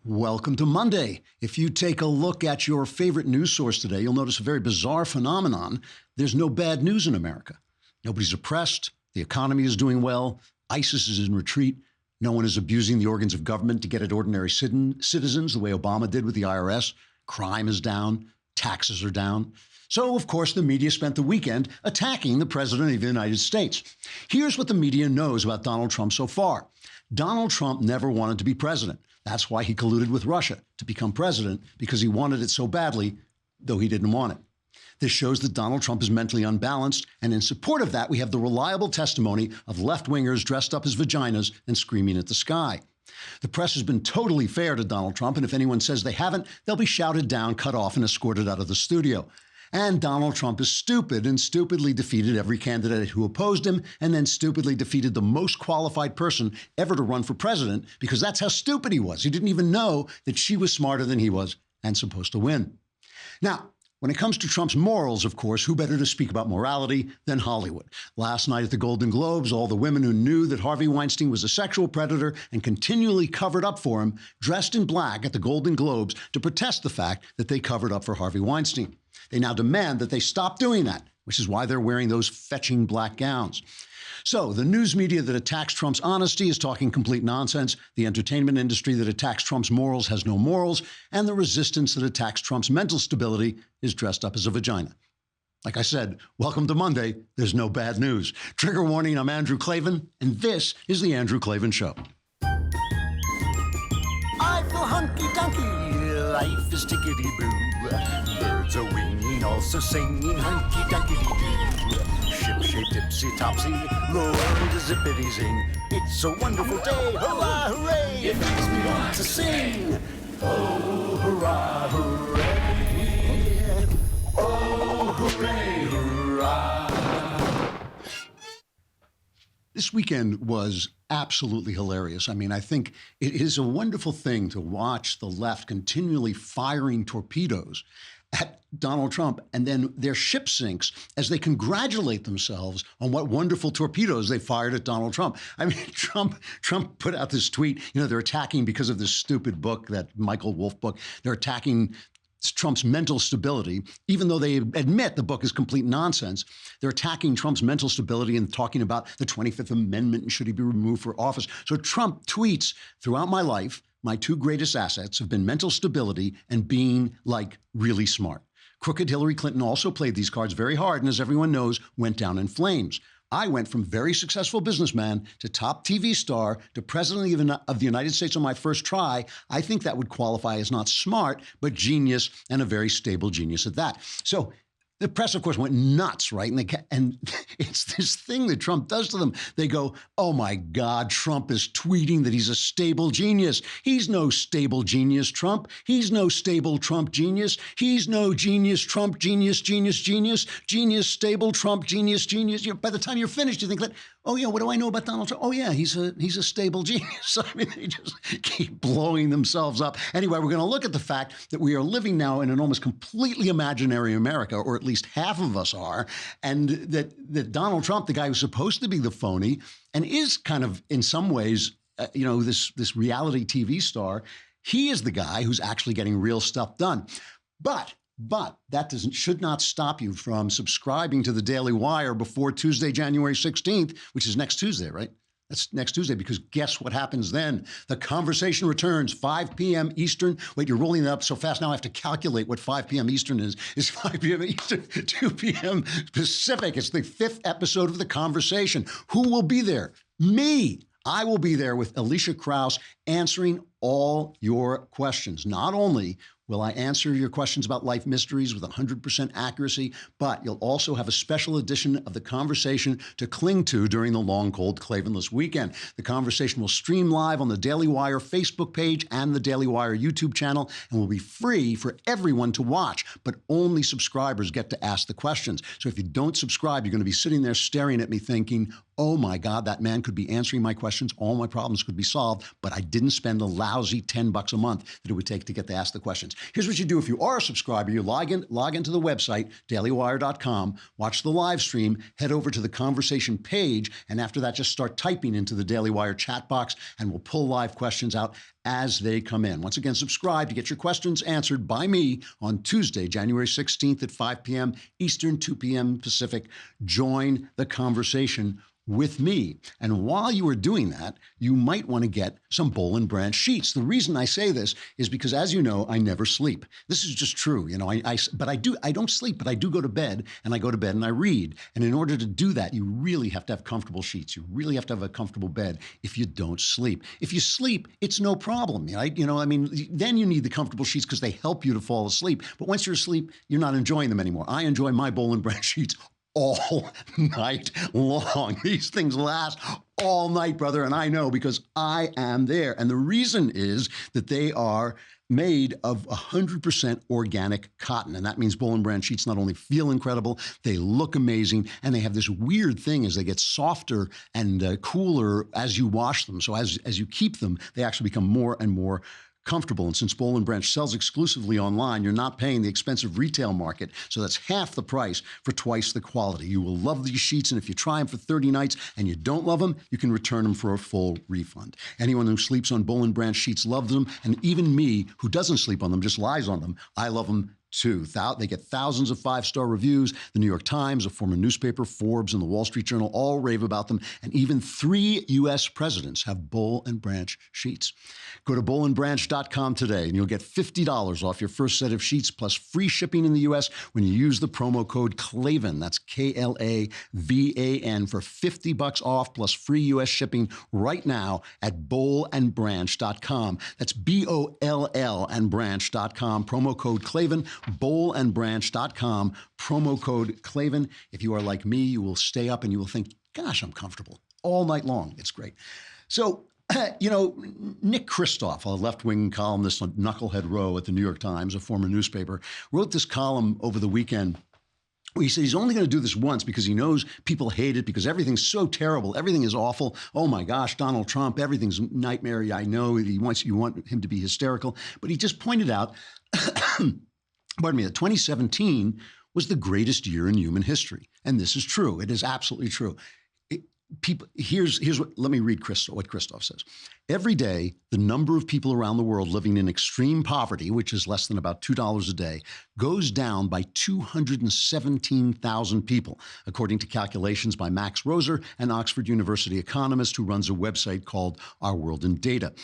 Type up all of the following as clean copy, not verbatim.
Welcome to Monday. If you take a look at your favorite news source today, you'll notice a very bizarre phenomenon. There's no bad news in America. Nobody's oppressed. The economy is doing well. ISIS is in retreat. No one is abusing the organs of government to get at ordinary citizens the way Obama did with the IRS. Crime is down. Taxes are down. So, of course, the media spent the weekend attacking the president of the United States. Here's what the media knows about Donald Trump so far. Donald Trump never wanted to be president. That's why he colluded with Russia to become president, because he wanted it so badly, though he didn't want it. This shows that Donald Trump is mentally unbalanced, and in support of that, we have the reliable testimony of left-wingers dressed up as vaginas and screaming at the sky. The press has been totally fair to Donald Trump, and if anyone says they haven't, they'll be shouted down, cut off, and escorted out of the studio. And Donald Trump is stupid and stupidly defeated every candidate who opposed him, and then stupidly defeated the most qualified person ever to run for president, because that's how stupid he was. He didn't even know that she was smarter than he was and supposed to win. Now, when it comes to Trump's morals, of course, who better to speak about morality than Hollywood? Last night at the Golden Globes, all the women who knew that Harvey Weinstein was a sexual predator and continually covered up for him, dressed in black at the Golden Globes to protest the fact that they covered up for Harvey Weinstein. They now demand that they stop doing that, which is why they're wearing those fetching black gowns. So the news media that attacks Trump's honesty is talking complete nonsense. The entertainment industry that attacks Trump's morals has no morals. And the resistance that attacks Trump's mental stability is dressed up as a vagina. Like I said, welcome to Monday. There's no bad news. Trigger warning, I'm Andrew Klavan, and this is The Andrew Klavan Show. I feel hunky-dunky, life is tickety-boo. Birds are winging, also singing hunky-dunky-doo. Ship-shape, tipsy-topsy, the world is zippity-zing. It's a wonderful day, hurrah, hooray! It makes me want to sing. Oh, hurrah, hooray! Oh, hooray, hurrah! This weekend was absolutely hilarious. I mean, I think it is a wonderful thing to watch the left continually firing torpedoes at Donald Trump, and then their ship sinks as they congratulate themselves on what wonderful torpedoes they fired at Donald Trump. I mean, Trump put out this tweet, they're attacking because of this stupid book, that Michael Wolfe book. They're attacking Trump's mental stability, even though they admit the book is complete nonsense. They're attacking Trump's mental stability and talking about the 25th Amendment and should he be removed for office. So Trump tweets, throughout my life, my two greatest assets have been mental stability and being, really smart. Crooked Hillary Clinton also played these cards very hard and, as everyone knows, went down in flames. I went from very successful businessman to top TV star to president of the United States on my first try. I think that would qualify as not smart, but genius, and a very stable genius at that. So the press, of course, went nuts, right? And it's this thing that Trump does to them. They go, oh, my God, Trump is tweeting that he's a stable genius. He's no stable genius, Trump. He's no stable Trump genius. He's no genius, Trump genius, stable Trump genius. By the time you're finished, you think that, oh, yeah, what do I know about Donald Trump? Oh, yeah, he's a stable genius. I mean, they just keep blowing themselves up. Anyway, we're going to look at the fact that we are living now in an almost completely imaginary America, or at least half of us are, and that Donald Trump, the guy who's supposed to be the phony and is kind of, in some ways, this reality TV star, he is the guy who's actually getting real stuff done. But that should not stop you from subscribing to the Daily Wire before Tuesday, January 16th, which is next Tuesday, right? That's next Tuesday, because guess what happens then? The conversation returns, 5 p.m. Eastern. Wait, you're rolling it up so fast now I have to calculate what 5 p.m. Eastern is. It's 5 p.m. Eastern, 2 p.m. Pacific. It's the 5th episode of The Conversation. Who will be there? Me. I will be there with Alicia Krause answering all your questions. Not only will I answer your questions about life mysteries with 100% accuracy, but you'll also have a special edition of The Conversation to cling to during the long, cold Klavanless weekend. The Conversation will stream live on the Daily Wire Facebook page and the Daily Wire YouTube channel, and will be free for everyone to watch, but only subscribers get to ask the questions. So if you don't subscribe, you're going to be sitting there staring at me thinking, oh my God, that man could be answering my questions. All my problems could be solved, but I didn't spend the last lousy $10 a month that it would take to get to ask the questions. Here's what you do if you are a subscriber. You log into the website, dailywire.com, watch the live stream, head over to the conversation page, and after that, just start typing into the Daily Wire chat box, and we'll pull live questions out as they come in. Once again, subscribe to get your questions answered by me on Tuesday, January 16th at 5 p.m. Eastern, 2 p.m. Pacific. Join the conversation with me. And while you are doing that, you might want to get some Bolin Branch sheets. The reason I say this is because, as you know, I never sleep. This is just true. You know, I don't sleep, but I do go to bed, and I go to bed and I read. And in order to do that, you really have to have comfortable sheets. You really have to have a comfortable bed if you don't sleep. If you sleep, it's no problem. Right? Then you need the comfortable sheets because they help you to fall asleep. But once you're asleep, you're not enjoying them anymore. I enjoy my Bolin Branch sheets all night long. These things last all night, brother, and I know because I am there. And the reason is that they are made of 100% organic cotton. And that means Bolin Branch sheets not only feel incredible, they look amazing, and they have this weird thing as they get softer and cooler as you wash them. So as you keep them, they actually become more and more comfortable. And since Bolin Branch sells exclusively online, you're not paying the expensive retail market. So that's half the price for twice the quality. You will love these sheets. And if you try them for 30 nights and you don't love them, you can return them for a full refund. Anyone who sleeps on Bolin Branch sheets loves them. And even me, who doesn't sleep on them, just lies on them, I love them too. They get thousands of 5-star reviews. The New York Times, a former newspaper, Forbes, and the Wall Street Journal all rave about them. And even 3 U.S. presidents have Bolin Branch sheets. Go to bolinbranch.com today, and you'll get $50 off your first set of sheets plus free shipping in the U.S. when you use the promo code Klavan. That's Klavan for $50 off plus free U.S. shipping right now at bolinbranch.com. That's BOLL and branch.com. Promo code Klavan. Bolinbranch.com, promo code Klavan. If you are like me, you will stay up and you will think, gosh, I'm comfortable all night long. It's great. So, Nick Kristof, a left-wing columnist on Knucklehead Row at the New York Times, a former newspaper, wrote this column over the weekend. He said he's only going to do this once because he knows people hate it because everything's so terrible. Everything is awful. Oh, my gosh, Donald Trump, everything's nightmare. I know you want him to be hysterical. But he just pointed out pardon me, that 2017 was the greatest year in human history. And this is true. It is absolutely true. Here's what, let me read what Kristof says. Every day, the number of people around the world living in extreme poverty, which is less than about $2 a day, goes down by 217,000 people, according to calculations by Max Roser, an Oxford University economist who runs a website called Our World in Data.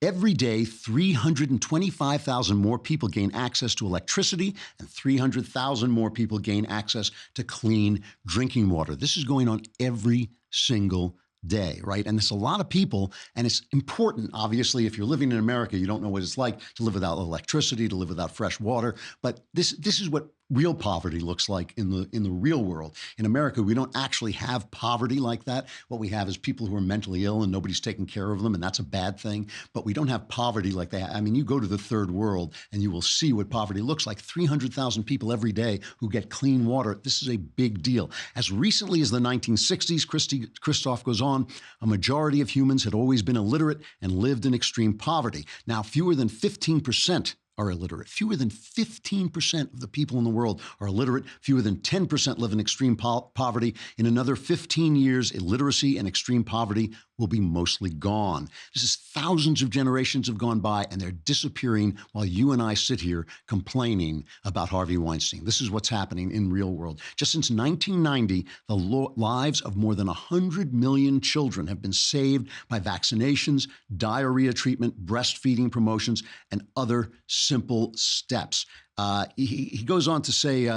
Every day, 325,000 more people gain access to electricity, and 300,000 more people gain access to clean drinking water. This is going on every single day, right? And there's a lot of people, and it's important, obviously, if you're living in America, you don't know what it's like to live without electricity, to live without fresh water. But this is what real poverty looks like in the real world. In America, we don't actually have poverty like that. What we have is people who are mentally ill and nobody's taking care of them, and that's a bad thing. But we don't have poverty like that. I mean, you go to the third world and you will see what poverty looks like. 300,000 people every day who get clean water. This is a big deal. As recently as the 1960s, Kristof goes on, a majority of humans had always been illiterate and lived in extreme poverty. Now, fewer than 15% are illiterate. Fewer than 15% of the people in the world are illiterate. Fewer than 10% live in extreme poverty. In another 15 years, illiteracy and extreme poverty will be mostly gone. This is thousands of generations have gone by, and they're disappearing while you and I sit here complaining about Harvey Weinstein. This is what's happening in real world. Just since 1990, the lives of more than 100 million children have been saved by vaccinations, diarrhea treatment, breastfeeding promotions, and other simple steps. He goes on to say,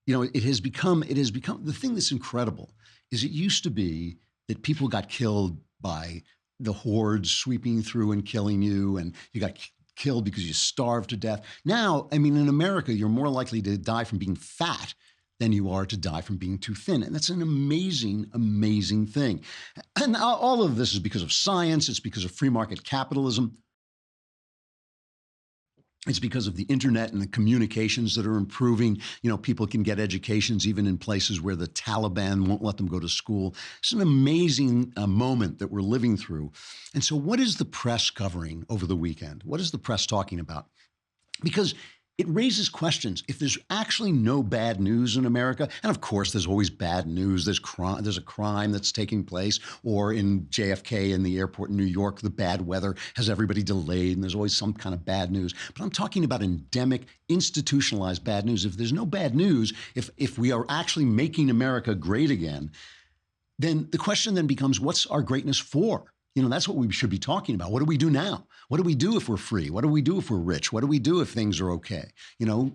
it has become the thing that's incredible is it used to be that people got killed by the hordes sweeping through and killing you, and you got killed because you starved to death. Now, I mean, in America, you're more likely to die from being fat than you are to die from being too thin. And that's an amazing, amazing thing. And all of this is because of science. It's because of free market capitalism. It's because of the internet and the communications that are improving. You know, people can get educations even in places where the Taliban won't let them go to school. It's an amazing moment that we're living through. And so what is the press covering over the weekend? What is the press talking about? Because it raises questions. If there's actually no bad news in America, and of course there's always bad news, there's a crime that's taking place, or in JFK in the airport in New York, the bad weather has everybody delayed, and there's always some kind of bad news. But I'm talking about endemic, institutionalized bad news. If there's no bad news, if we are actually making America great again, then the question then becomes, what's our greatness for? You know, that's what we should be talking about. What do we do now? What do we do if we're free? What do we do if we're rich? What do we do if things are okay? You know,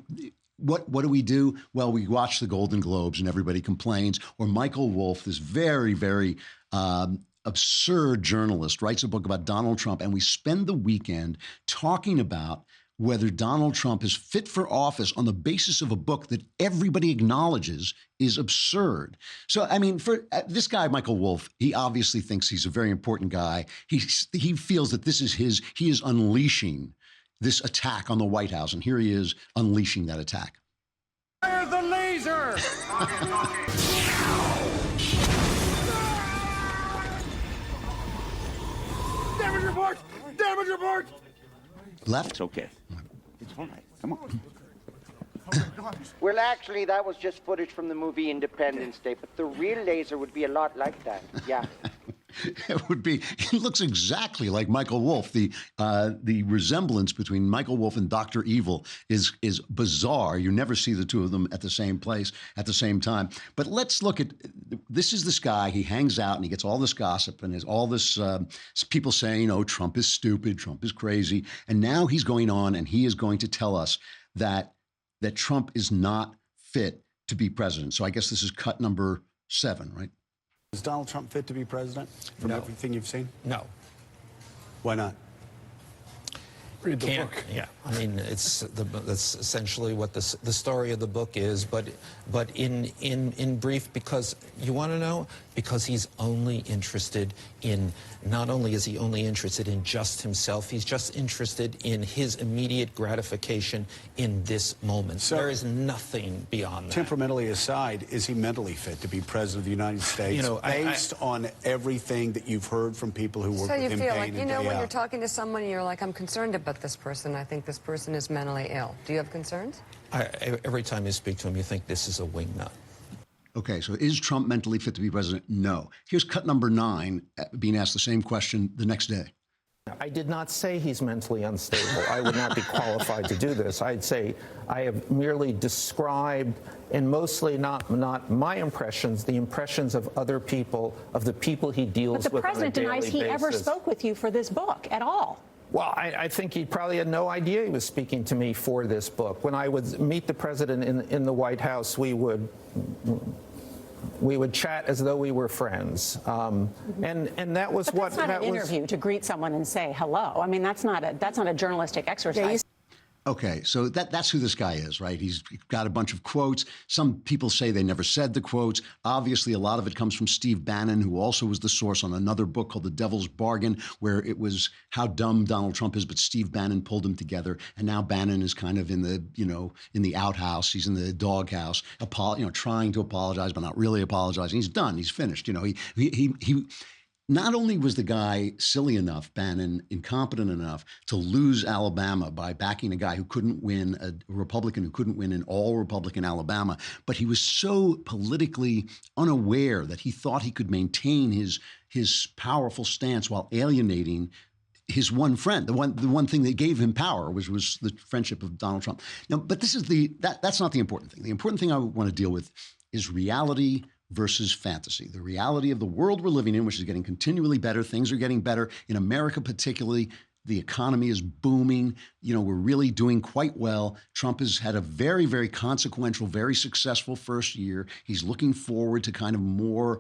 what do we do? Well, we watch the Golden Globes and everybody complains. Or Michael Wolfe, this very, very absurd journalist, writes a book about Donald Trump. And we spend the weekend talking about whether Donald Trump is fit for office on the basis of a book that everybody acknowledges is absurd. So, I mean, for this guy, Michael Wolfe, he obviously thinks he's a very important guy. He feels that this is he is unleashing this attack on the White House. And here he is unleashing that attack. Fire the laser! Damage report! Damage report! Left? It's okay. It's all right. Come on. Well, actually, that was just footage from the movie Independence Day, but the real laser would be a lot like that. Yeah. It would be. He looks exactly like Michael Wolfe. The resemblance between Michael Wolfe and Dr. Evil is bizarre. You never see the two of them at the same place at the same time. But let's look at this. Is this guy? He hangs out and he gets all this gossip and there's all this people saying, "Oh, Trump is stupid. Trump is crazy." And now he's going on and he is going to tell us that Trump is not fit to be president. So I guess this is cut number 7, right? Is Donald Trump fit to be president from everything you've seen? No. Why not? Read the book. Yeah, I mean, that's essentially what the story of the book is. But in brief, because you want to know, because he's only interested in, not only is he only interested in just himself, he's just interested in his immediate gratification in this moment. So there is nothing beyond that. Temperamentally aside, is he mentally fit to be president of the United States? You know, based on everything that you've heard from people who work with him day in and day out. So you feel like, you know, when you're talking to someone, you're like, I'm concerned about this person. I think this person is mentally ill. Do you have concerns? Every time you speak to him, you think this is a wingnut. Okay, so is Trump mentally fit to be president? No. Here's cut number 9, being asked the same question the next day. I did not say he's mentally unstable. I would not be qualified to do this. I'd say I have merely described, and mostly not my impressions, the impressions of other people, of the people he deals with on a daily basis. But the president denies he ever spoke with you for this book at all. Well, I think he probably had no idea he was speaking to me for this book. When I would meet the president in the White House, we would chat as though we were friends, and that was but that's not an interview to greet someone and say hello. I mean, that's not a journalistic exercise. Okay, so that's who this guy is, right? He's got a bunch of quotes. Some people say they never said the quotes. Obviously, a lot of it comes from Steve Bannon, who also was the source on another book called The Devil's Bargain, where it was how dumb Donald Trump is, but Steve Bannon pulled him together. And now Bannon is kind of in the outhouse. He's in the doghouse, trying to apologize, but not really apologizing. He's done. He's finished. You know, he not only was the guy silly enough, Bannon, incompetent enough to lose Alabama by backing a guy who couldn't win, a Republican who couldn't win in all Republican Alabama, but he was so politically unaware that he thought he could maintain his powerful stance while alienating his one friend, the one thing that gave him power, which was the friendship of Donald Trump. Now, but this is that's not the important thing. The important thing I want to deal with is reality versus fantasy, the reality of the world we're living in, which is getting continually better. Things are getting better in America, particularly. The economy is booming. You know, we're really doing quite well. Trump has had a very, very consequential, very successful first year. He's looking forward to kind of more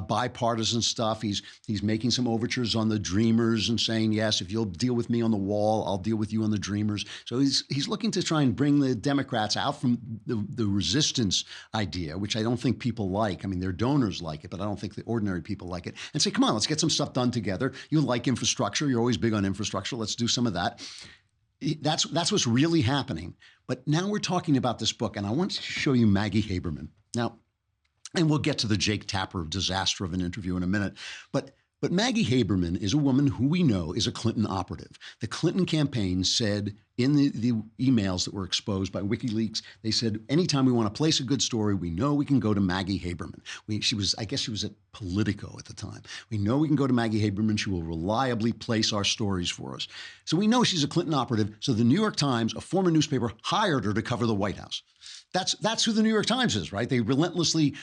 bipartisan stuff. He's making some overtures on the Dreamers and saying, yes, if you'll deal with me on the wall, I'll deal with you on the Dreamers. So he's looking to try and bring the Democrats out from the resistance idea, which I don't think people like. I mean, their donors like it, but I don't think the ordinary people like it. And say, come on, let's get some stuff done together. You like infrastructure. You're always big on infrastructure. Let's do some of that. That's what's really happening. But now we're talking about this book, and I want to show you Maggie Haberman. Now, and we'll get to the Jake Tapper disaster of an interview in a minute. But Maggie Haberman is a woman who we know is a Clinton operative. The Clinton campaign said in the emails that were exposed by WikiLeaks, they said, anytime we want to place a good story, we know we can go to Maggie Haberman. I guess she was at Politico at the time. We know we can go to Maggie Haberman. She will reliably place our stories for us. So we know she's a Clinton operative. So the New York Times, a former newspaper, hired her to cover the White House. That's who the New York Times is, right? They relentlessly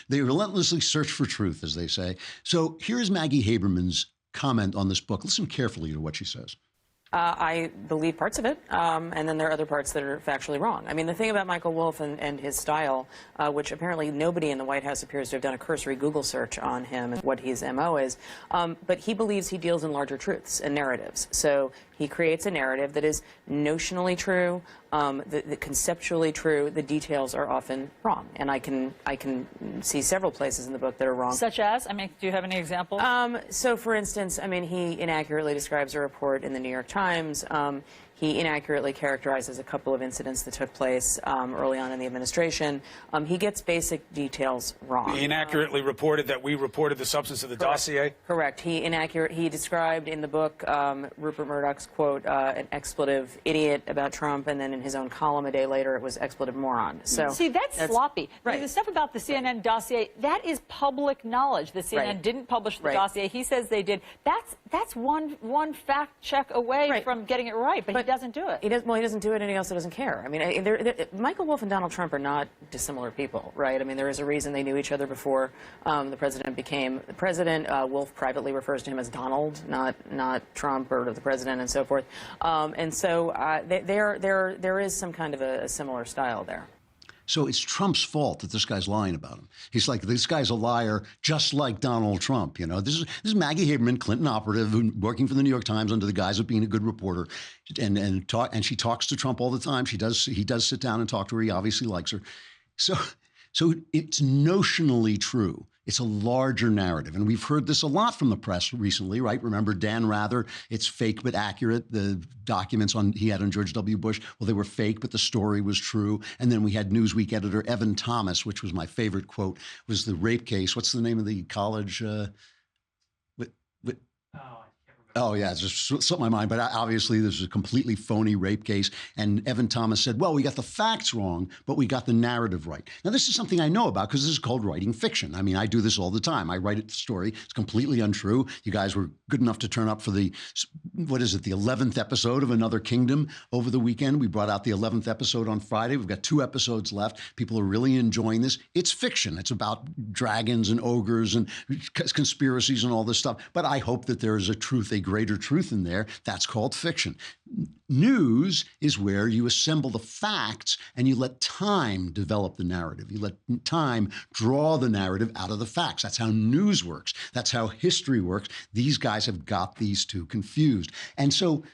search for truth, as they say. So here's Maggie Haberman's comment on this book. Listen carefully to what she says. I believe parts of it, and then there are other parts that are factually wrong. I mean, the thing about Michael Wolfe and his style, which apparently nobody in the White House appears to have done a cursory Google search on him, what his MO is, but he believes he deals in larger truths and narratives. So he creates a narrative that is notionally true, the conceptually true. The details are often wrong, and I can see several places in the book that are wrong. Such as? I mean, do you have any examples? So, for instance, I mean, he inaccurately describes a report in the New York Times. He inaccurately characterizes a couple of incidents that took place early on in the administration. He gets basic details wrong. He inaccurately reported that we reported the substance of the dossier? Correct. He described in the book Rupert Murdoch's, quote, an expletive idiot about Trump, and then in his own column a day later it was expletive moron. So see, that's sloppy. Right. The stuff about the CNN dossier, that is public knowledge. The CNN didn't publish the dossier. He says they did. That's one fact check away from getting it right, but he doesn't do it. He doesn't do it, and he also doesn't care. I mean, Michael Wolfe and Donald Trump are not dissimilar people, right? I mean, there is a reason they knew each other before the president became the president. Wolfe privately refers to him as Donald, not Trump or the president, and so forth. And so there is some kind of a similar style there. So it's Trump's fault that this guy's lying about him. He's like, this guy's a liar, just like Donald Trump. You know, this is Maggie Haberman, Clinton operative, working for the New York Times under the guise of being a good reporter, and she talks to Trump all the time. He does sit down and talk to her. He obviously likes her. So it's notionally true. It's a larger narrative. And we've heard this a lot from the press recently, right? Remember Dan Rather, it's fake but accurate. The documents he had on George W. Bush, well, they were fake, but the story was true. And then we had Newsweek editor Evan Thomas, which was my favorite quote, was the rape case. What's the name of the college? Oh, yeah, it's just slipped my mind. But obviously, this is a completely phony rape case. And Evan Thomas said, well, we got the facts wrong, but we got the narrative right. Now, this is something I know about because this is called writing fiction. I mean, I do this all the time. I write a story. It's completely untrue. You guys were good enough to turn up for the 11th episode of Another Kingdom over the weekend. We brought out the 11th episode on Friday. We've got 2 episodes left. People are really enjoying this. It's fiction. It's about dragons and ogres and conspiracies and all this stuff. But I hope that there is a greater truth in there. That's called fiction. News is where you assemble the facts and you let time develop the narrative. You let time draw the narrative out of the facts. That's how news works. That's how history works. These guys have got these two confused. And so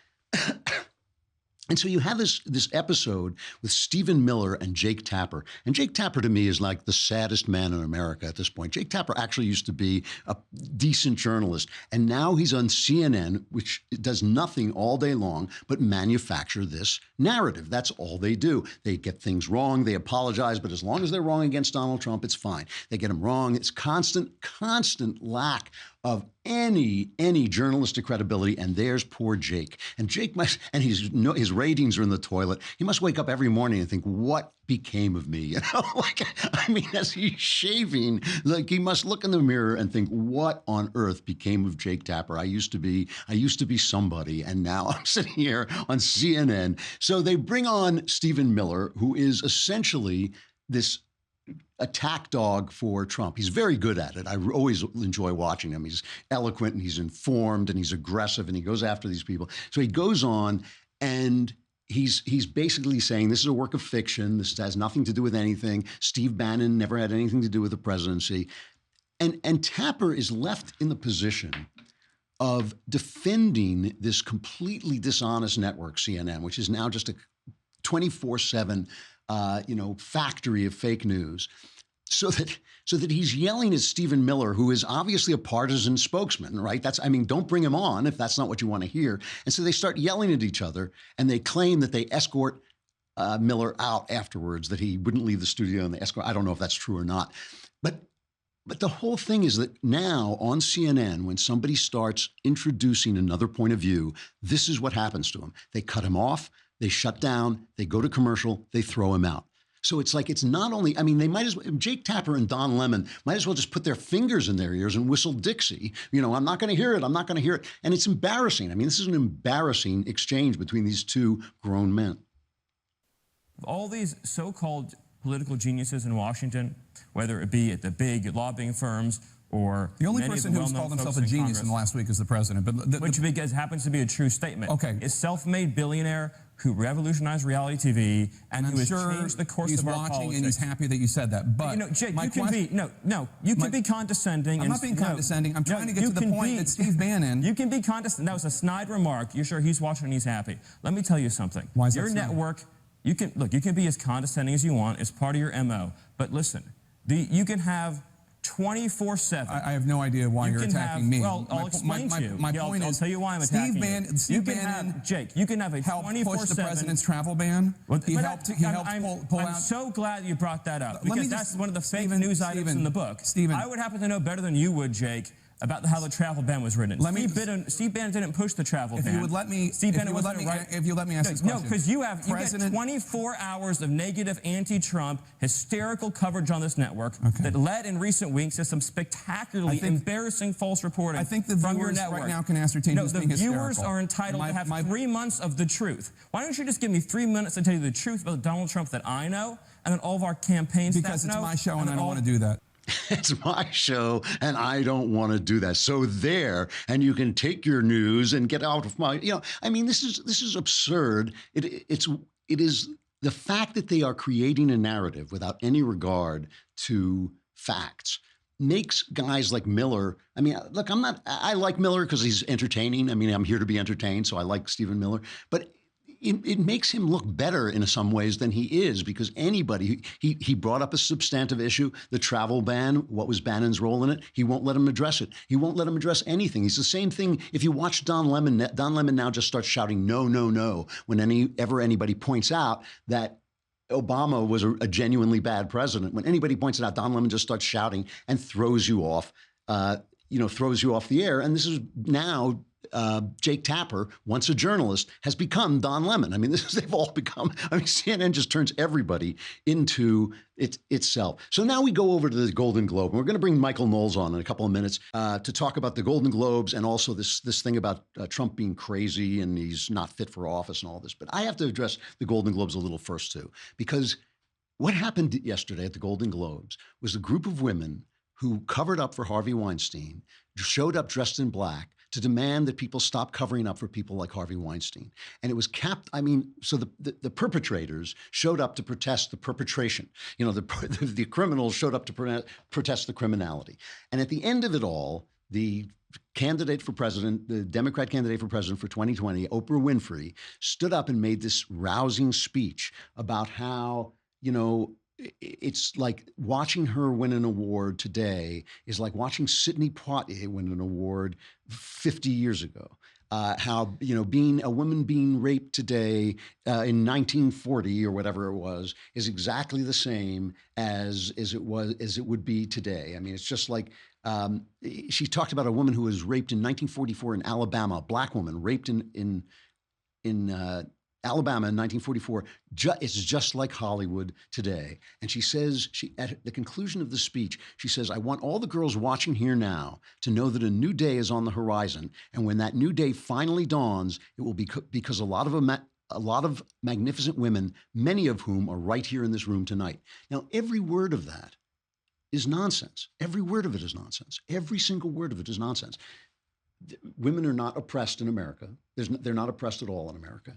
you have this episode with Stephen Miller and Jake Tapper. And Jake Tapper, to me, is like the saddest man in America at this point. Jake Tapper actually used to be a decent journalist. And now he's on CNN, which does nothing all day long but manufacture this narrative. That's all they do. They get things wrong. They apologize. But as long as they're wrong against Donald Trump, it's fine. They get him wrong. It's constant lack of any journalistic credibility, and there's poor Jake. And Jake his ratings are in the toilet. He must wake up every morning and think, what became of me? You know, as he's shaving, he must look in the mirror and think, what on earth became of Jake Tapper? I used to be somebody, and now I'm sitting here on CNN. So they bring on Stephen Miller, who is essentially this attack dog for Trump. He's very good at it. I always enjoy watching him. He's eloquent and he's informed and he's aggressive and he goes after these people. So he goes on and he's basically saying this is a work of fiction. This has nothing to do with anything. Steve Bannon never had anything to do with the presidency. And Tapper is left in the position of defending this completely dishonest network, CNN, which is now just a 24/7 factory of fake news. so that he's yelling at Stephen Miller, who is obviously a partisan spokesman, right? Don't bring him on if that's not what you want to hear. And so they start yelling at each other, and they claim that they escort Miller out afterwards, that he wouldn't leave the studio and they escort. I don't know if that's true or not. But the whole thing is that now on CNN, when somebody starts introducing another point of view, this is what happens to him. They cut him off, they shut down, they go to commercial, they throw him out. So it's like, it's not only, they might as well, Jake Tapper and Don Lemon might as well just put their fingers in their ears and whistle Dixie. I'm not going to hear it. I'm not going to hear it. And it's embarrassing. This is an embarrassing exchange between these two grown men. All these so-called political geniuses in Washington, whether it be at the big lobbying firms or the only person who's called himself a genius in the last week is the president, which because happens to be a true statement. Okay, is self-made billionaire who revolutionized reality TV and who has changed the course of our politics. He's watching and he's happy that you said that. But Jake, you can be you can be condescending. I'm not being condescending. I'm trying to get to the point that Steve Bannon. You can be condescending. That was a snide remark. You're sure he's watching and he's happy. Let me tell you something. Why is your that network? You can be as condescending as you want. It's part of your MO. But listen, you can have 24/7. I have no idea why you're attacking me. Well, I'll explain to you. My point I'll is, tell you why I'm attacking you. Steve Bannon, Jake, you can have a 24/7. Push the president's travel ban. He helped pull out. I'm so glad you brought that up because that's one of the fake news items in the book. Stephen, I would happen to know better than you would, Jake, about how the travel ban was written. Steve Bannon didn't push the travel ban. If you would let me, Steve Bannon wasn't right. If you let me ask this question. No, because you get 24 hours of negative anti-Trump hysterical coverage on this network that led in recent weeks to some spectacularly embarrassing false reporting. I think the viewers right now can ascertain who's being hysterical. The viewers are entitled to have 3 months of the truth. Why don't you just give me 3 minutes to tell you the truth about Donald Trump that I know and then all of our campaign staff know? Because it's my show and I don't want to do that. It's my show, and I don't want to do that. So there, and you can take your news and get out of my. This is absurd. It is the fact that they are creating a narrative without any regard to facts makes guys like Miller. Look, I like Miller because he's entertaining. I'm here to be entertained, so I like Stephen Miller, but. It makes him look better in some ways than he is because anybody, he brought up a substantive issue, the travel ban, what was Bannon's role in it? He won't let him address it. He won't let him address anything. He's the same thing. If you watch Don Lemon now just starts shouting, no, no, no, when anybody points out that Obama was a genuinely bad president. When anybody points it out, Don Lemon just starts shouting and throws you off, throws you off the air. And this is now Jake Tapper, once a journalist, has become Don Lemon. They've all become. CNN just turns everybody into itself. So now we go over to the Golden Globe, and we're going to bring Michael Knowles on in a couple of minutes to talk about the Golden Globes and also this thing about Trump being crazy and he's not fit for office and all this. But I have to address the Golden Globes a little first too, because what happened yesterday at the Golden Globes was a group of women who covered up for Harvey Weinstein, showed up dressed in black, to demand that people stop covering up for people like Harvey Weinstein. And it was so the perpetrators showed up to protest the perpetration. The criminals showed up to protest the criminality. And at the end of it all, the candidate for president, the Democrat candidate for president for 2020, Oprah Winfrey, stood up and made this rousing speech about how, it's like watching her win an award today is like watching Sidney Poitier win an award 50 years ago. How, being a woman being raped today in 1940 or whatever it was is exactly the same as it would be today. It's just like she talked about a woman who was raped in 1944 in Alabama, a black woman raped in Alabama in 1944, it's just like Hollywood today. And she says, at the conclusion of the speech, she says, I want all the girls watching here now to know that a new day is on the horizon. And when that new day finally dawns, it will be because a lot of magnificent women, many of whom are right here in this room tonight. Now, every word of that is nonsense. Every word of it is nonsense. Every single word of it is nonsense. Women are not oppressed in America. They're not oppressed at all in America.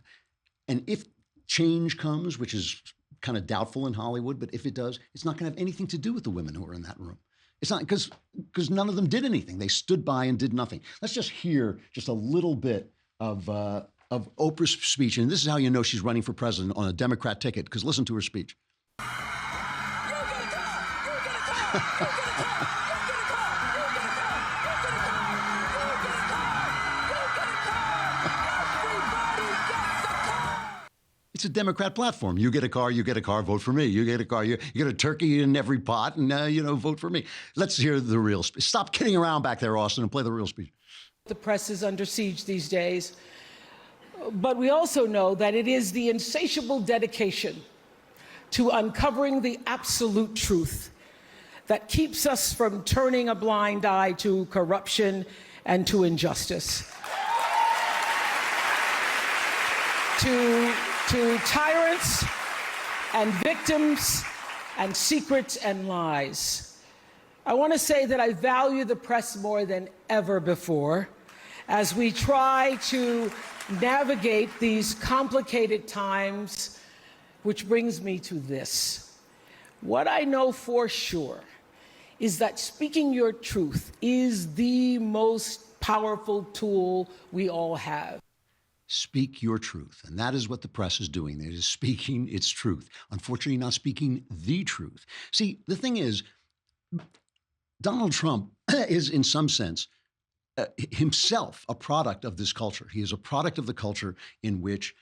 And if change comes, which is kind of doubtful in Hollywood, but if it does, it's not going to have anything to do with the women who are in that room. It's not because none of them did anything. They stood by and did nothing. Let's just hear just a little bit of Oprah's speech. And this is how you know she's running for president on a Democrat ticket, because listen to her speech. You're gonna come out. It's a Democrat platform. You get a car, vote for me. You get a car, you get a turkey in every pot, and, vote for me. Let's hear the real speech. Stop kidding around back there, Austin, and play the real speech. The press is under siege these days, but we also know that it is the insatiable dedication to uncovering the absolute truth that keeps us from turning a blind eye to corruption and to injustice. To tyrants and victims and secrets and lies. I want to say that I value the press more than ever before as we try to navigate these complicated times, which brings me to this. What I know for sure is that speaking your truth is the most powerful tool we all have. Speak your truth. And that is what the press is doing. It is speaking its truth. Unfortunately, not speaking the truth. See, the thing is, Donald Trump is, in some sense, himself a product of this culture. He is a product of the culture in which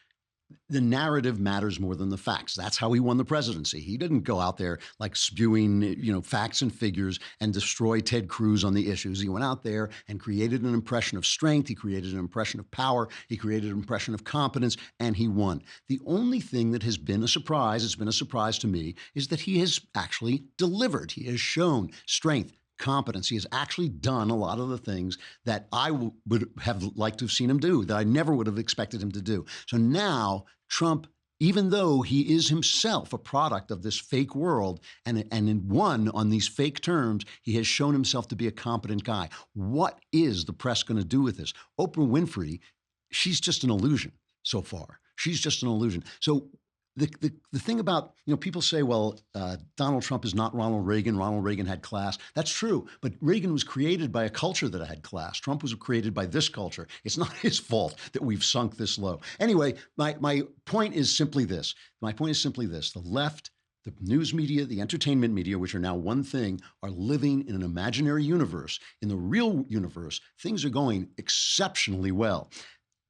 the narrative matters more than the facts. That's how he won the presidency. He didn't go out there like spewing, facts and figures and destroy Ted Cruz on the issues. He went out there and created an impression of strength. He created an impression of power. He created an impression of competence, and he won. The only thing that has been a surprise, it's been a surprise to me, is that he has actually delivered. He has shown strength, competence. He has actually done a lot of the things that I would have liked to have seen him do, that I never would have expected him to do. So now Trump, even though he is himself a product of this fake world and won on these fake terms, he has shown himself to be a competent guy. What is the press going to do with this? Oprah Winfrey, she's just an illusion so far. She's just an illusion. So the thing about, people say, well, Donald Trump is not Ronald Reagan. Ronald Reagan had class. That's true. But Reagan was created by a culture that had class. Trump was created by this culture. It's not his fault that we've sunk this low. Anyway, my point is simply this. The left, the news media, the entertainment media, which are now one thing, are living in an imaginary universe. In the real universe, things are going exceptionally well.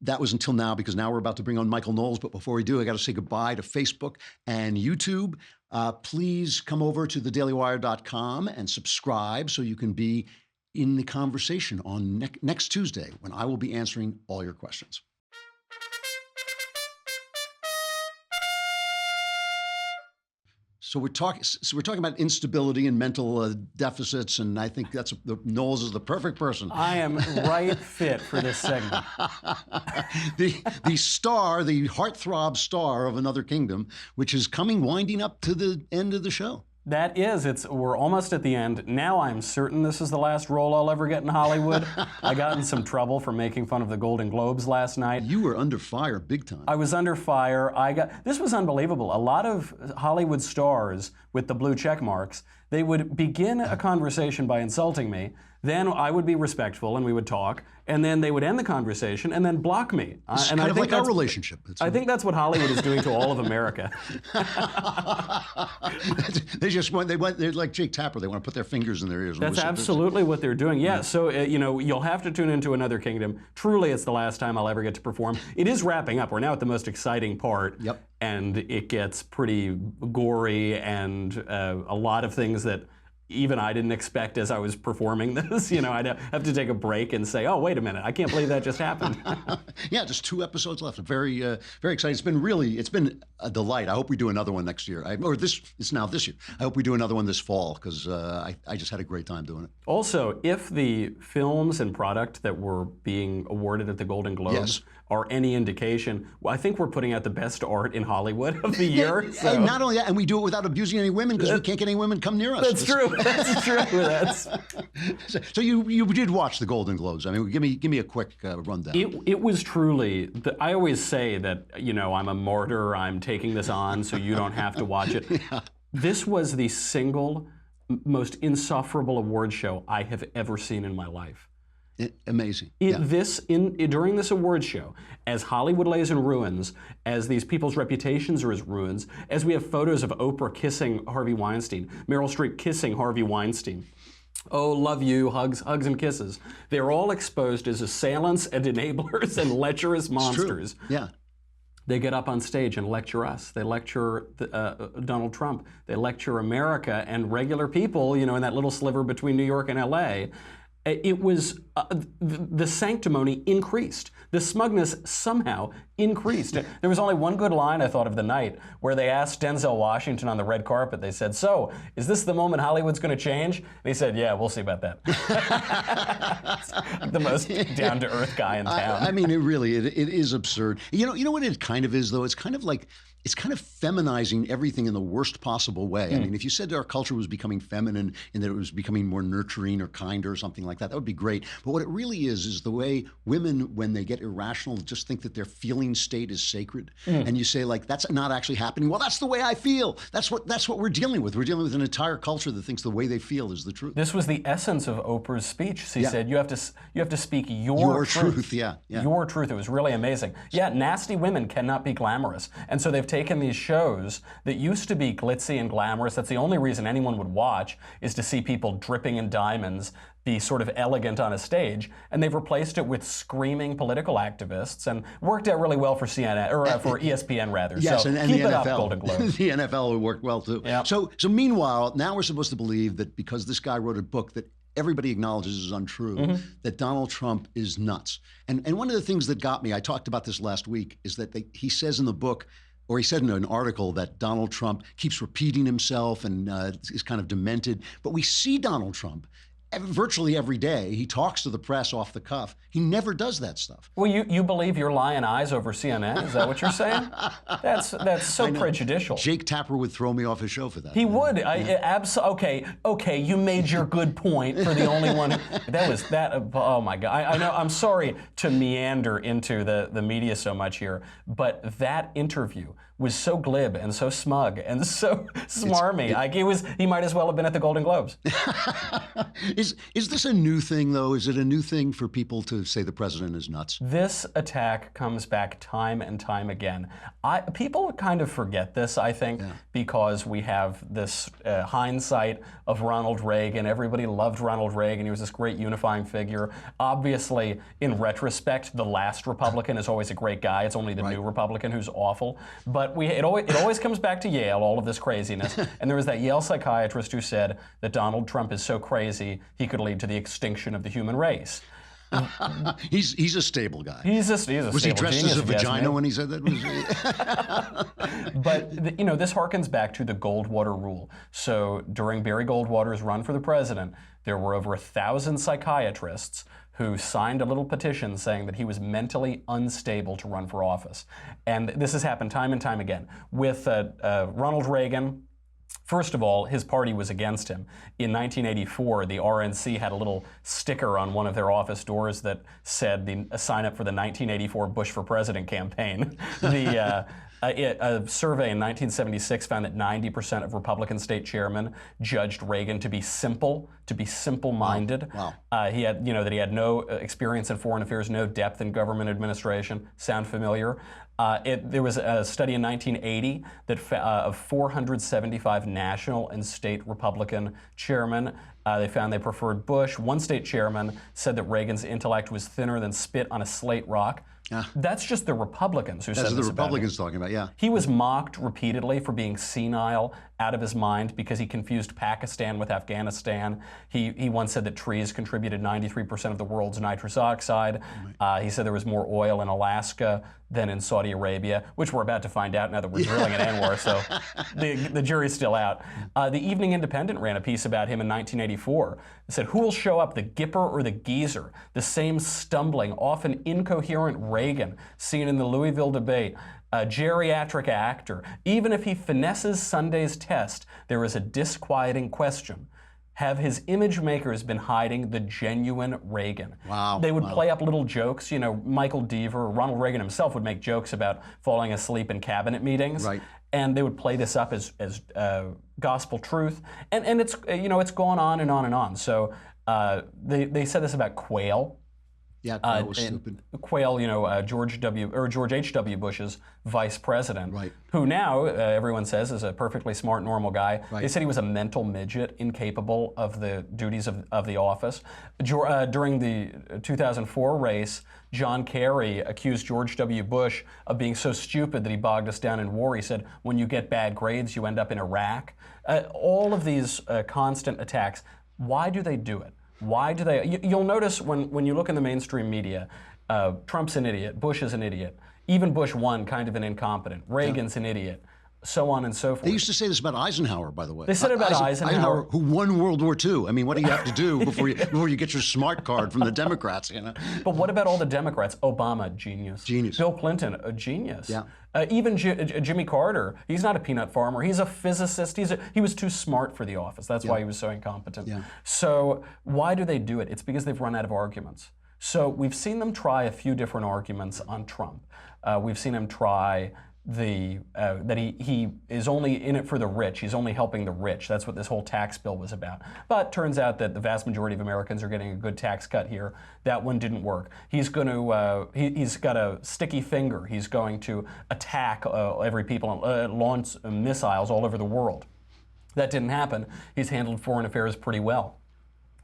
That was until now, because now we're about to bring on Michael Knowles. But before we do, I got to say goodbye to Facebook and YouTube. Please come over to thedailywire.com and subscribe so you can be in the conversation on next Tuesday, when I will be answering all your questions. So we're talking about instability and mental deficits, and I think Knowles is the perfect person. I am right fit for this segment. the star, the heartthrob star of Another Kingdom, which is winding up to the end of the show. That is, we're almost at the end. Now I'm certain this is the last role I'll ever get in Hollywood. I got in some trouble for making fun of the Golden Globes last night. You were under fire big time. I was under fire. This was unbelievable. A lot of Hollywood stars with the blue check marks, they would begin a conversation by insulting me. Then I would be respectful and we would talk, and then they would end the conversation and then block me. It's kind of like our relationship. I think that's what Hollywood is doing to all of America. They're like Jake Tapper. They want to put their fingers in their ears. That's absolutely what they're doing. Yeah. So you'll have to tune into Another Kingdom. Truly, it's the last time I'll ever get to perform. It is wrapping up. We're now at the most exciting part. Yep. And it gets pretty gory and a lot of things that even I didn't expect as I was performing this. I'd have to take a break and say, oh, wait a minute, I can't believe that just happened. Yeah, just 2 episodes left. Very, very exciting. It's been a delight. I hope we do another one next year. It's now this year. I hope we do another one this fall, because I just had a great time doing it. Also, if the films and product that were being awarded at the Golden Globes are any indication, I think we're putting out the best art in Hollywood of the year. Yeah, so. And not only that, and we do it without abusing any women, because we can't get any women come near us. That's true. That's true. So you did watch the Golden Globes. I mean, give me a quick rundown. It was truly. I always say that I'm a martyr. I'm taking this on so you don't have to watch it. Yeah. This was the single most insufferable award show I have ever seen in my life. Amazing. During this awards show, as Hollywood lays in ruins, as these people's reputations are as ruins, as we have photos of Oprah kissing Harvey Weinstein, Meryl Streep kissing Harvey Weinstein, oh, love you, hugs and kisses. They're all exposed as assailants and enablers and lecherous monsters. True. Yeah. They get up on stage and lecture us. They lecture Donald Trump. They lecture America and regular people, in that little sliver between New York and LA. It was, the sanctimony increased. The smugness somehow increased. There was only one good line I thought of the night where they asked Denzel Washington on the red carpet, they said, so, is this the moment Hollywood's going to change? And he said, yeah, we'll see about that. The most down-to-earth guy in town. I mean, it is absurd. You know what it kind of is, though? It's kind of feminizing everything in the worst possible way. I mean, if you said our culture was becoming feminine and that it was becoming more nurturing or kinder or something like that would be great. But what it really is the way women, when they get irrational, just think that their feeling state is sacred. And you say, like, that's not actually happening. Well, that's the way I feel. That's what we're dealing with. We're dealing with an entire culture that thinks the way they feel is the truth. This was the essence of Oprah's speech. She said, you have to speak your truth. Yeah. Your truth. It was really amazing. Yeah, nasty women cannot be glamorous. And so they've taken these shows that used to be glitzy and glamorous. That's the only reason anyone would watch, is to see people dripping in diamonds be sort of elegant on a stage, and they've replaced it with screaming political activists, and worked out really well for CNN, or for ESPN rather. Yes, so and keep the it NFL. up, Golden Globes. The NFL worked well too. Yep. So meanwhile, now we're supposed to believe that because this guy wrote a book that everybody acknowledges is untrue, that Donald Trump is nuts. And one of the things that got me, I talked about this last week, is that he says in the book, or he said in an article, that Donald Trump keeps repeating himself and is kind of demented. But we see Donald Trump virtually every day. He talks to the press off the cuff. He never does that stuff. Well, you believe your lying eyes over CNN? Is that what you're saying? That's so prejudicial. Jake Tapper would throw me off his show for that. He would. Okay. You made your good point for the only one. Oh my God. I know. I'm sorry to meander into the media so much here, but that interview was so glib and so smug and so smarmy. He might as well have been at the Golden Globes. Is this a new thing, though? Is it a new thing for people to say the president is nuts? This attack comes back time and time again. People kind of forget this, I think, because we have this hindsight of Ronald Reagan. Everybody loved Ronald Reagan. He was this great unifying figure. Obviously, in retrospect, the last Republican is always a great guy. It's only the new Republican who's awful. But it always comes back to Yale, all of this craziness. And there was that Yale psychiatrist who said that Donald Trump is so crazy he could lead to the extinction of the human race. He's a stable guy. He's a Was stable he dressed genius, as a if you ask vagina me. when he said that? But this harkens back to the Goldwater rule. So during Barry Goldwater's run for the president, there were over 1,000 psychiatrists who signed a little petition saying that he was mentally unstable to run for office. And this has happened time and time again. With Ronald Reagan, first of all, his party was against him. In 1984, the RNC had a little sticker on one of their office doors that said, sign up for the 1984 Bush for President campaign. A survey in 1976 found that 90% of Republican state chairmen judged Reagan to be simple-minded. Wow. He had no experience in foreign affairs, no depth in government administration. Sound familiar? There was a study in 1980 that of 475 national and state Republican chairmen. They found they preferred Bush. One state chairman said that Reagan's intellect was thinner than spit on a slate rock. That's just the Republicans who said this. That's the about Republicans him. talking about, yeah. He was mocked repeatedly for being senile, out of his mind, because he confused Pakistan with Afghanistan. He once said that trees contributed 93% of the world's nitrous oxide. He said there was more oil in Alaska than in Saudi Arabia, which we're about to find out now that we're drilling at Anwar, so the jury's still out. The Evening Independent ran a piece about him in 1984. It said, who will show up, the Gipper or the Geezer? The same stumbling, often incoherent Reagan seen in the Louisville debate. A geriatric actor. Even if he finesses Sunday's test, there is a disquieting question. Have his image makers been hiding the genuine Reagan? Wow. They would play up little jokes. Michael Deaver, Ronald Reagan himself would make jokes about falling asleep in cabinet meetings. Right. And they would play this up as gospel truth. And it's, it's gone on and on and on. So they said this about Quayle. Yeah, Quayle was stupid. Quayle, George H.W. Bush's vice president, who now everyone says is a perfectly smart, normal guy. They said he was a mental midget, incapable of the duties of the office. During the 2004 race, John Kerry accused George W. Bush of being so stupid that he bogged us down in war. He said, when you get bad grades, you end up in Iraq. All of these constant attacks, why do they do it? Why do they? You'll notice when you look in the mainstream media, Trump's an idiot, Bush is an idiot, even Bush 1, kind of an incompetent, Reagan's an idiot, so on and so forth. They used to say this about Eisenhower, by the way. They said it about Eisenhower, who won World War II. I mean, what do you have to do before you get your smart card from the Democrats? But what about all the Democrats? Obama, genius. Bill Clinton, a genius. Yeah. Even Jimmy Carter, he's not a peanut farmer. He's a physicist. He was too smart for the office. That's why he was so incompetent. Yeah. So why do they do it? It's because they've run out of arguments. So we've seen them try a few different arguments on Trump. We've seen him try that he is only in it for the rich. He's only helping the rich. That's what this whole tax bill was about. But turns out that the vast majority of Americans are getting a good tax cut here. That one didn't work. He's going to he's got a sticky finger. He's going to attack every people, launch missiles all over the world. That didn't happen. He's handled foreign affairs pretty well.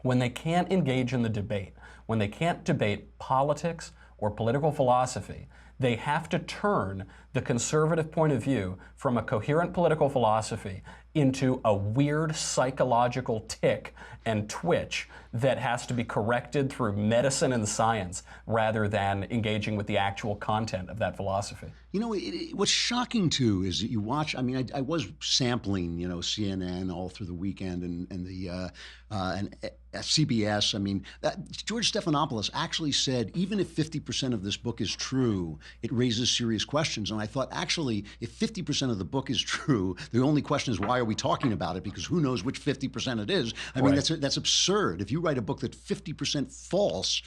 When they can't engage in the debate, when they can't debate politics or political philosophy, they have to turn the conservative point of view from a coherent political philosophy into a weird psychological tick and twitch that has to be corrected through medicine and science rather than engaging with the actual content of that philosophy. What's shocking too is that you watch. I mean, I was sampling, CNN all through the weekend and the CBS. I mean, George Stephanopoulos actually said even if 50% of this book is true, it raises serious questions. And I thought, actually, if 50% of the book is true, the only question is why are we talking about it? Because who knows which 50% it is? I mean, that's absurd. If you write a book that's 50% false,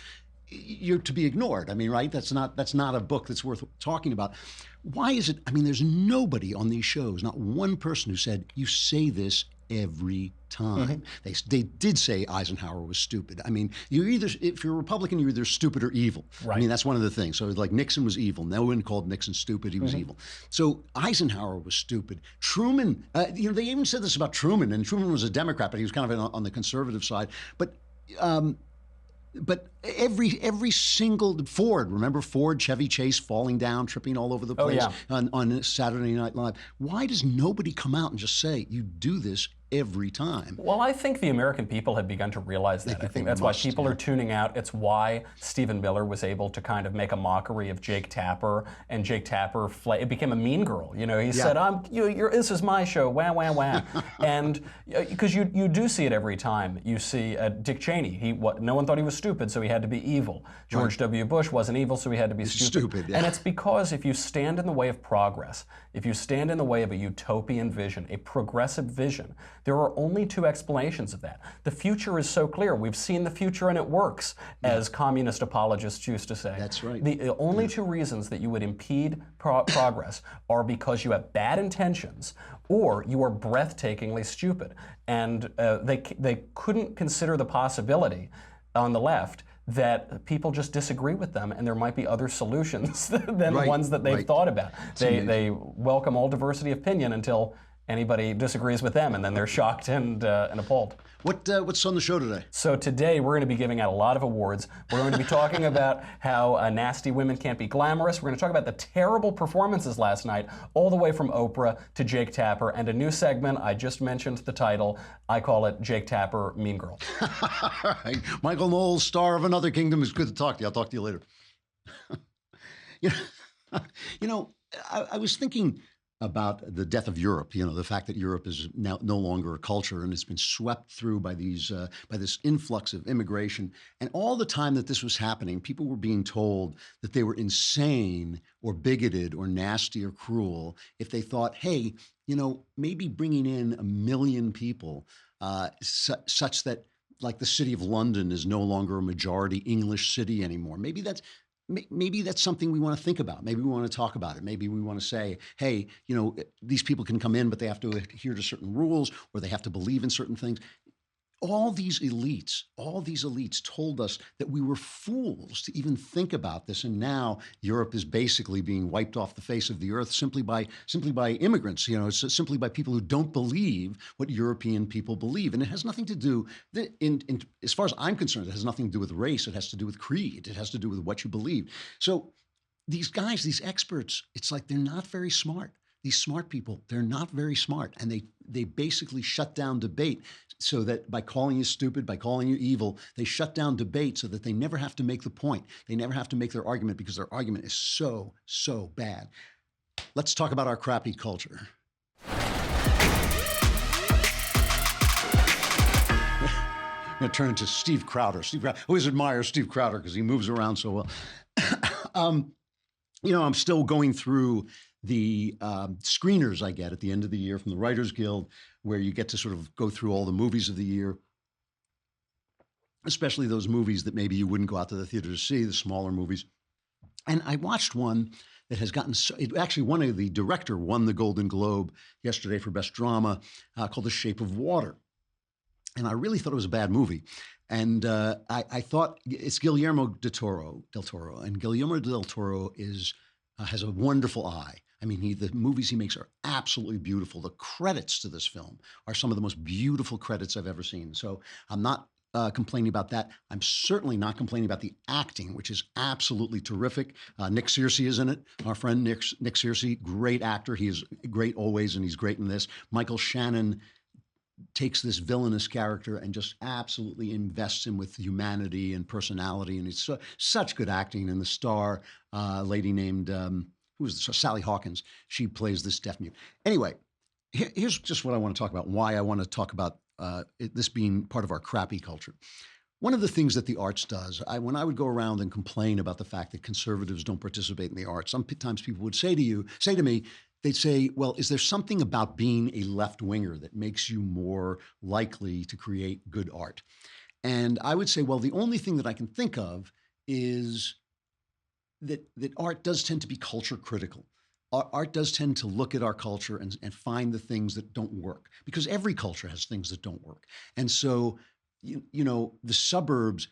you're to be ignored. I mean, right? That's not a book that's worth talking about. Why is it? I mean, there's nobody on these shows, not one person who said, you say this every time. They did say Eisenhower was stupid. I mean, if you're a Republican, you're either stupid or evil. Right. I mean, that's one of the things. So like Nixon was evil. No one called Nixon stupid. He was evil. So Eisenhower was stupid. Truman, they even said this about Truman, and Truman was a Democrat, but he was kind of on the conservative side. But every single Ford, remember Ford, Chevy Chase falling down, tripping all over the place on Saturday Night Live. Why does nobody come out and just say, you do this every time? Well, I think the American people have begun to realize that. I think that's why people are tuning out. It's why Stephen Miller was able to kind of make a mockery of Jake Tapper, and Jake Tapper it became a mean girl. He said, "This is my show, wah wah wah," and because you do see it every time. You see Dick Cheney. No one thought he was stupid, so he had to be evil. George W. Bush wasn't evil, so he had to be stupid. And it's because if you stand in the way of progress, if you stand in the way of a utopian vision, a progressive vision, there are only two explanations of that. The future is so clear. We've seen the future and it works, as communist apologists used to say. That's right. The only two reasons that you would impede progress are because you have bad intentions or you are breathtakingly stupid. And they couldn't consider the possibility on the left that people just disagree with them and there might be other solutions than the ones that they've thought about. They welcome all diversity of opinion until anybody disagrees with them, and then they're shocked and appalled. What's on the show today? So today we're going to be giving out a lot of awards. We're going to be talking about how nasty women can't be glamorous. We're going to talk about the terrible performances last night, all the way from Oprah to Jake Tapper, and a new segment, I just mentioned the title, I call it Jake Tapper Mean Girl. All right. Michael Knowles, star of Another Kingdom. It's good to talk to you. I'll talk to you later. I was thinking about the death of Europe, the fact that Europe is now no longer a culture and it's been swept through by this influx of immigration. And all the time that this was happening, people were being told that they were insane or bigoted or nasty or cruel if they thought, hey, maybe bringing in 1 million people such that like the city of London is no longer a majority English city anymore. Maybe that's something we want to think about. Maybe we want to talk about it. Maybe we want to say, hey, these people can come in, but they have to adhere to certain rules or they have to believe in certain things. all these elites told us that we were fools to even think about this, and now Europe is basically being wiped off the face of the earth simply by immigrants. You know, it's simply by people who don't believe what European people believe, and it has nothing to do. As far as I'm concerned, it has nothing to do with race. It has to do with creed. It has to do with what you believe. So these guys, these experts, it's like they're not very smart. These smart people, they're not very smart, and they basically shut down debate so that by calling you stupid, by calling you evil, they shut down debate so that they never have to make the point. They never have to make their argument because their argument is so bad. Let's talk about our crappy culture. I'm going to turn to Steve Crowder. I always admire Steve Crowder because he moves around so well. You know, I'm still going through the screeners I get at the end of the year from the Writers Guild, where you get to sort of go through all the movies of the year, especially those movies that maybe you wouldn't go out to the theater to see, the smaller movies. And I watched one that has gotten, the director won the Golden Globe yesterday for Best Drama, called The Shape of Water. And I really thought it was a bad movie. And I thought it's Guillermo del Toro, and Guillermo del Toro has a wonderful eye. I mean, the movies he makes are absolutely beautiful. The credits to this film are some of the most beautiful credits I've ever seen. So I'm not complaining about that. I'm certainly not complaining about the acting, which is absolutely terrific. Nick Searcy is in it. Our friend Nick Searcy, great actor. He is great always, and he's great in this. Michael Shannon takes this villainous character and just absolutely invests him with humanity and personality, and it's such good acting. And the star, lady named Sally Hawkins, she plays this deaf mute. Anyway, here's just what I want to talk about. Why I want to talk about this being part of our crappy culture. One of the things that the arts does, when I would go around and complain about the fact that conservatives don't participate in the arts, sometimes people would say to me, they'd say, well, is there something about being a left-winger that makes you more likely to create good art? And I would say, well, the only thing that I can think of is that art does tend to be culture critical. Art does tend to look at our culture and find the things that don't work, because every culture has things that don't work. And so, you know, the suburbs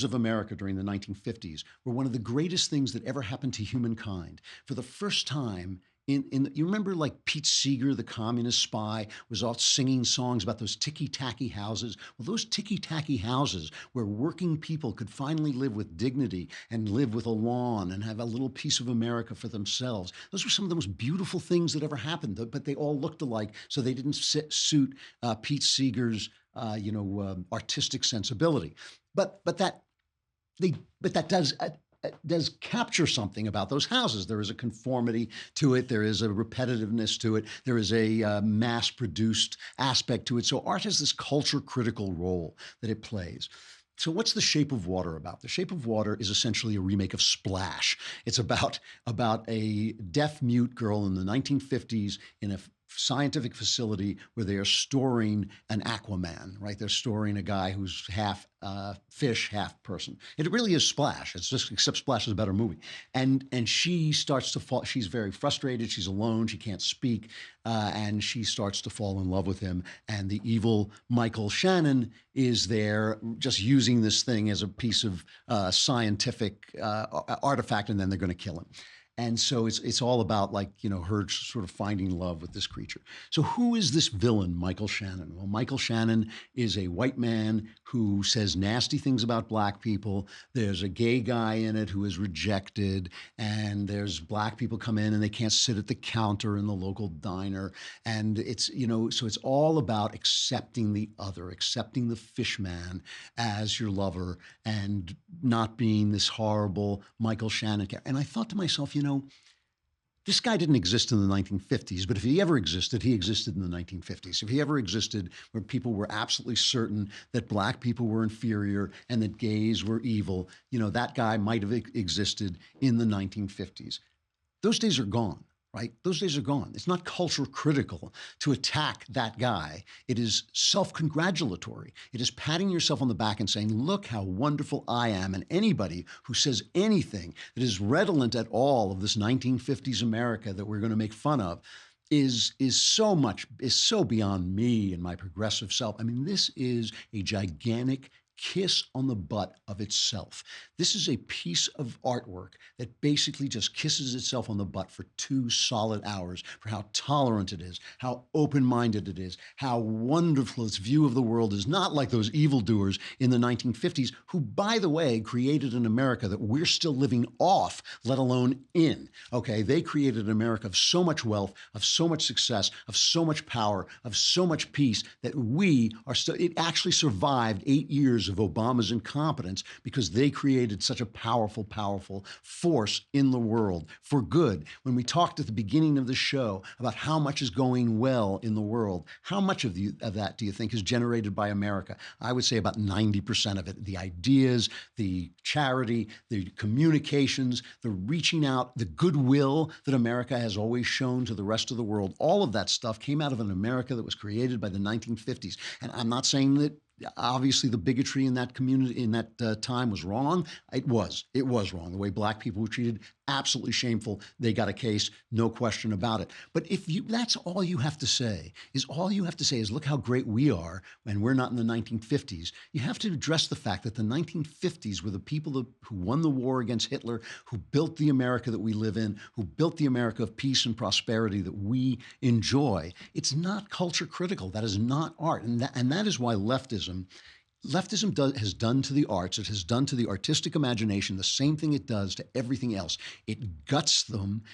of America during the 1950s were one of the greatest things that ever happened to humankind. For the first time, you remember like Pete Seeger, the communist spy, was all singing songs about those ticky-tacky houses. Well, those ticky-tacky houses where working people could finally live with dignity and live with a lawn and have a little piece of America for themselves. Those were some of the most beautiful things that ever happened, but they all looked alike, so they didn't suit Pete Seeger's artistic sensibility. But that does capture something about those houses. There is a conformity to it. There is a repetitiveness to it. There is a mass-produced aspect to it. So art has this culture-critical role that it plays. So what's The Shape of Water about? The Shape of Water is essentially a remake of Splash. It's about a deaf-mute girl in the 1950s in a scientific facility where they are storing an Aquaman, right? They're storing a guy who's half fish, half person. It really is Splash. It's just, except Splash is a better movie. And she starts to fall. She's very frustrated. She's alone. She can't speak. And she starts to fall in love with him. And the evil Michael Shannon is there just using this thing as a piece of scientific artifact, and then they're going to kill him. And so it's all about, like, you know, her sort of finding love with this creature. So who is this villain, Michael Shannon? Well, Michael Shannon is a white man who says nasty things about black people. There's a gay guy in it who is rejected, and there's black people come in and they can't sit at the counter in the local diner. And it's, you know, so it's all about accepting the other, accepting the fish man as your lover, and not being this horrible Michael Shannon character. And I thought to myself, you know, this guy didn't exist in the 1950s, but if he ever existed, he existed in the 1950s. If he ever existed where people were absolutely certain that black people were inferior and that gays were evil, you know, that guy might have existed in the 1950s. Those days are gone, right? Those days are gone. It's not culture critical to attack that guy. It is self-congratulatory. It is patting yourself on the back and saying, look how wonderful I am. And anybody who says anything that is redolent at all of this 1950s America that we're going to make fun of, is so beyond me and my progressive self. I mean, this is a gigantic kiss on the butt of itself. This is a piece of artwork that basically just kisses itself on the butt for 2 solid hours for how tolerant it is, how open-minded it is, how wonderful its view of the world is, not like those evildoers in the 1950s who, by the way, created an America that we're still living off, let alone in. Okay, they created an America of so much wealth, of so much success, of so much power, of so much peace that we are still, it actually survived 8 years of Obama's incompetence because they created such a powerful, powerful force in the world for good. When we talked at the beginning of the show about how much is going well in the world, how much of that do you think is generated by America? I would say about 90% of it. The ideas, the charity, the communications, the reaching out, the goodwill that America has always shown to the rest of the world, all of that stuff came out of an America that was created by the 1950s. And I'm not saying that obviously the bigotry in that community in that time was wrong. It was wrong. The way black people were treated, absolutely shameful. They got a case, no question about it. But that's all you have to say is look how great we are when we're not in the 1950s. You have to address the fact that the 1950s were the people who won the war against Hitler, who built the America that we live in, who built the America of peace and prosperity that we enjoy. It's not culture critical. That is not art. And that is why leftism has done to the arts, it has done to the artistic imagination the same thing it does to everything else. It guts them.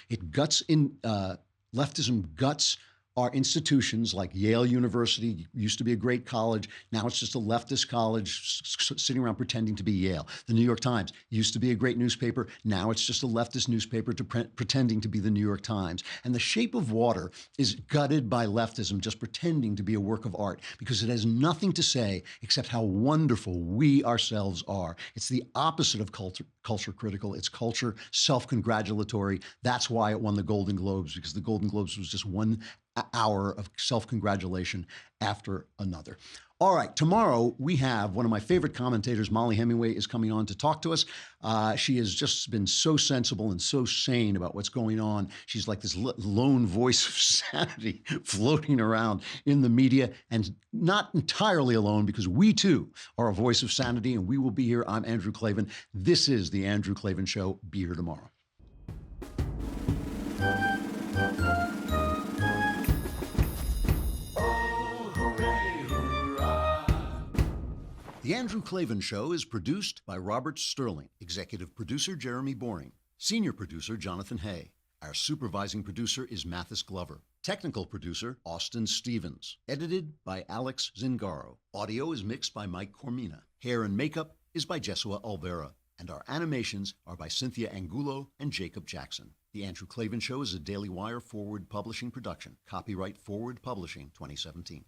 Leftism guts our institutions like Yale University, used to be a great college. Now it's just a leftist college sitting around pretending to be Yale. The New York Times used to be a great newspaper. Now it's just a leftist newspaper pretending to be the New York Times. And The Shape of Water is gutted by leftism, just pretending to be a work of art because it has nothing to say except how wonderful we ourselves are. It's the opposite of culture critical. It's culture self-congratulatory. That's why it won the Golden Globes, because the Golden Globes was just 1 hour of self-congratulation after another. All right, tomorrow we have one of my favorite commentators, Molly Hemingway, is coming on to talk to us. She has just been so sensible and so sane about what's going on. She's like this lone voice of sanity floating around in the media, and not entirely alone because we too are a voice of sanity, and we will be here. I'm Andrew Klavan. This is The Andrew Klavan Show. Be here tomorrow. The Andrew Klavan Show is produced by Robert Sterling, executive producer Jeremy Boring, senior producer Jonathan Hay. Our supervising producer is Mathis Glover. Technical producer Austin Stevens. Edited by Alex Zingaro. Audio is mixed by Mike Cormina. Hair and makeup is by Jesua Olvera. And our animations are by Cynthia Angulo and Jacob Jackson. The Andrew Klavan Show is a Daily Wire Forward Publishing production. Copyright Forward Publishing 2017.